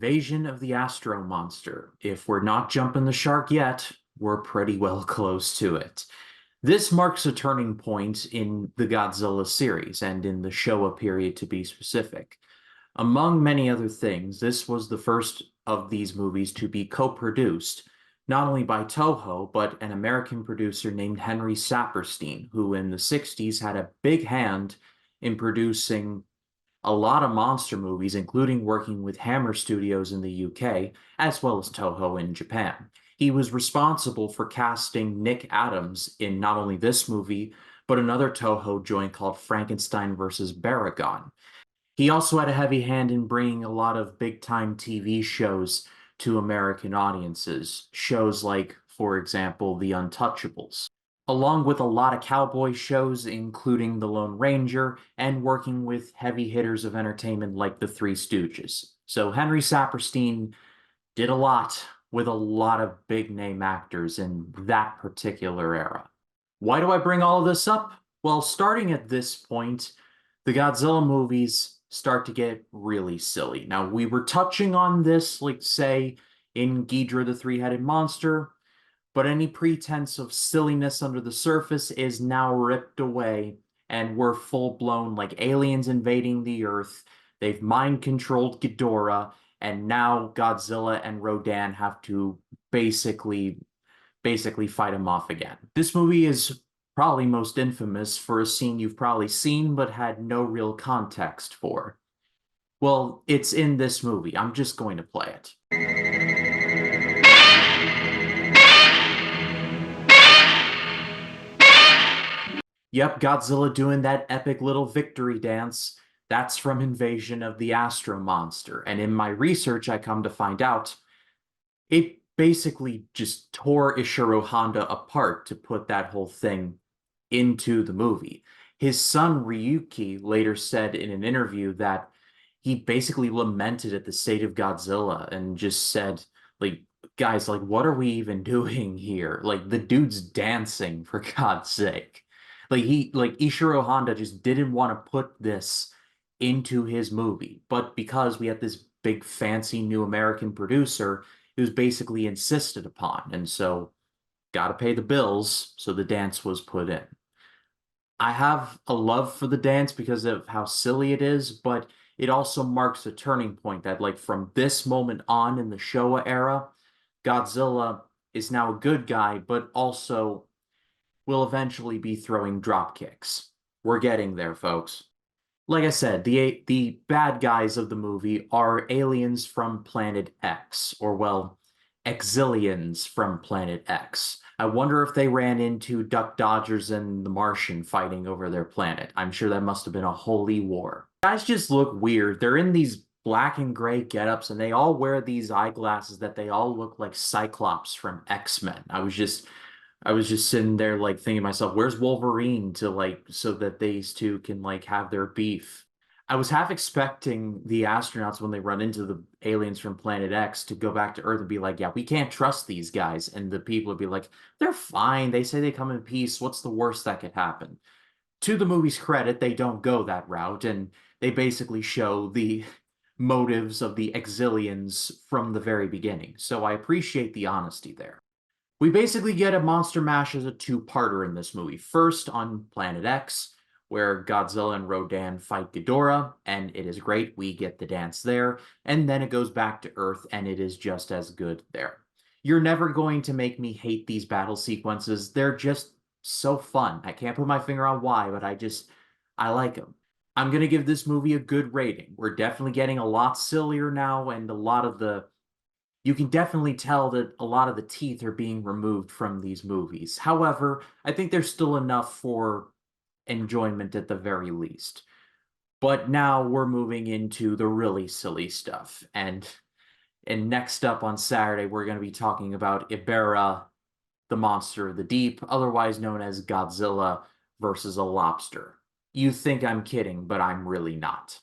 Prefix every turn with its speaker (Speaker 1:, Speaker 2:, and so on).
Speaker 1: Invasion of the Astro-Monster. If we're not jumping the shark yet, we're pretty well close to it. This marks a turning point in the Godzilla series, and in the Showa period to be specific. Among many other things, this was the first of these movies to be co-produced, not only by Toho, but an American producer named Henry Saperstein, who in the 60s had a big hand in producing a lot of monster movies, including working with Hammer Studios in the UK, as well as Toho in Japan. He was responsible for casting Nick Adams in not only this movie, but another Toho joint called Frankenstein vs. Baragon. He also had a heavy hand in bringing a lot of big-time TV shows to American audiences. Shows like, for example, The Untouchables, along with a lot of cowboy shows, including The Lone Ranger, and working with heavy hitters of entertainment like The Three Stooges. So Henry Saperstein did a lot with a lot of big-name actors in that particular era. Why do I bring all of this up? Well, starting at this point, the Godzilla movies start to get really silly. Now, we were touching on this, like, say, in Ghidorah the Three-Headed Monster, but any pretense of silliness under the surface is now ripped away, and we're full-blown, like, aliens invading the Earth. They've mind-controlled Ghidorah, and now Godzilla and Rodan have to basically fight him off again. This movie is probably most infamous for a scene you've probably seen but had no real context for. Well, it's in this movie. I'm just going to play it. Yep, Godzilla doing that epic little victory dance. That's from Invasion of the Astro-Monster. And in my research, I come to find out it basically just tore Ishiro Honda apart to put that whole thing into the movie. His son Ryuki later said in an interview that he basically lamented at the state of Godzilla and just said, like, guys, like, what are we even doing here? Like, the dude's dancing, for God's sake. Like, Ishiro Honda just didn't want to put this into his movie. But because we had this big fancy new American producer, it was basically insisted upon. And so, gotta pay the bills, so the dance was put in. I have a love for the dance because of how silly it is, but it also marks a turning point that, like, from this moment on in the Showa era, Godzilla is now a good guy, but also will eventually be throwing drop kicks. We're getting there, folks. Like I said, the bad guys of the movie are aliens from Planet X, or, well, exilians from Planet X. I wonder if they ran into Duck Dodgers and the Martian fighting over their planet. I'm sure that must have been a holy war. Guys just look weird. They're in these black and gray getups, and they all wear these eyeglasses that they all look like Cyclops from X-Men. I was just sitting there, like, thinking to myself, where's Wolverine to, like, so that these two can, like, have their beef? I was half expecting the astronauts, when they run into the aliens from Planet X, to go back to Earth and be like, yeah, we can't trust these guys. And the people would be like, they're fine. They say they come in peace. What's the worst that could happen? To the movie's credit, they don't go that route, and they basically show the motives of the exilians from the very beginning. So I appreciate the honesty there. We basically get a Monster Mash as a two-parter in this movie. First, on Planet X, where Godzilla and Rodan fight Ghidorah, and it is great. We get the dance there. And then it goes back to Earth, and it is just as good there. You're never going to make me hate these battle sequences. They're just so fun. I can't put my finger on why, but I like them. I'm going to give this movie a good rating. We're definitely getting a lot sillier now, and you can definitely tell that a lot of the teeth are being removed from these movies. However, I think there's still enough for enjoyment at the very least. But now we're moving into the really silly stuff. And next up on Saturday, we're going to be talking about Ibera, the monster of the deep, otherwise known as Godzilla versus a lobster. You think I'm kidding, but I'm really not.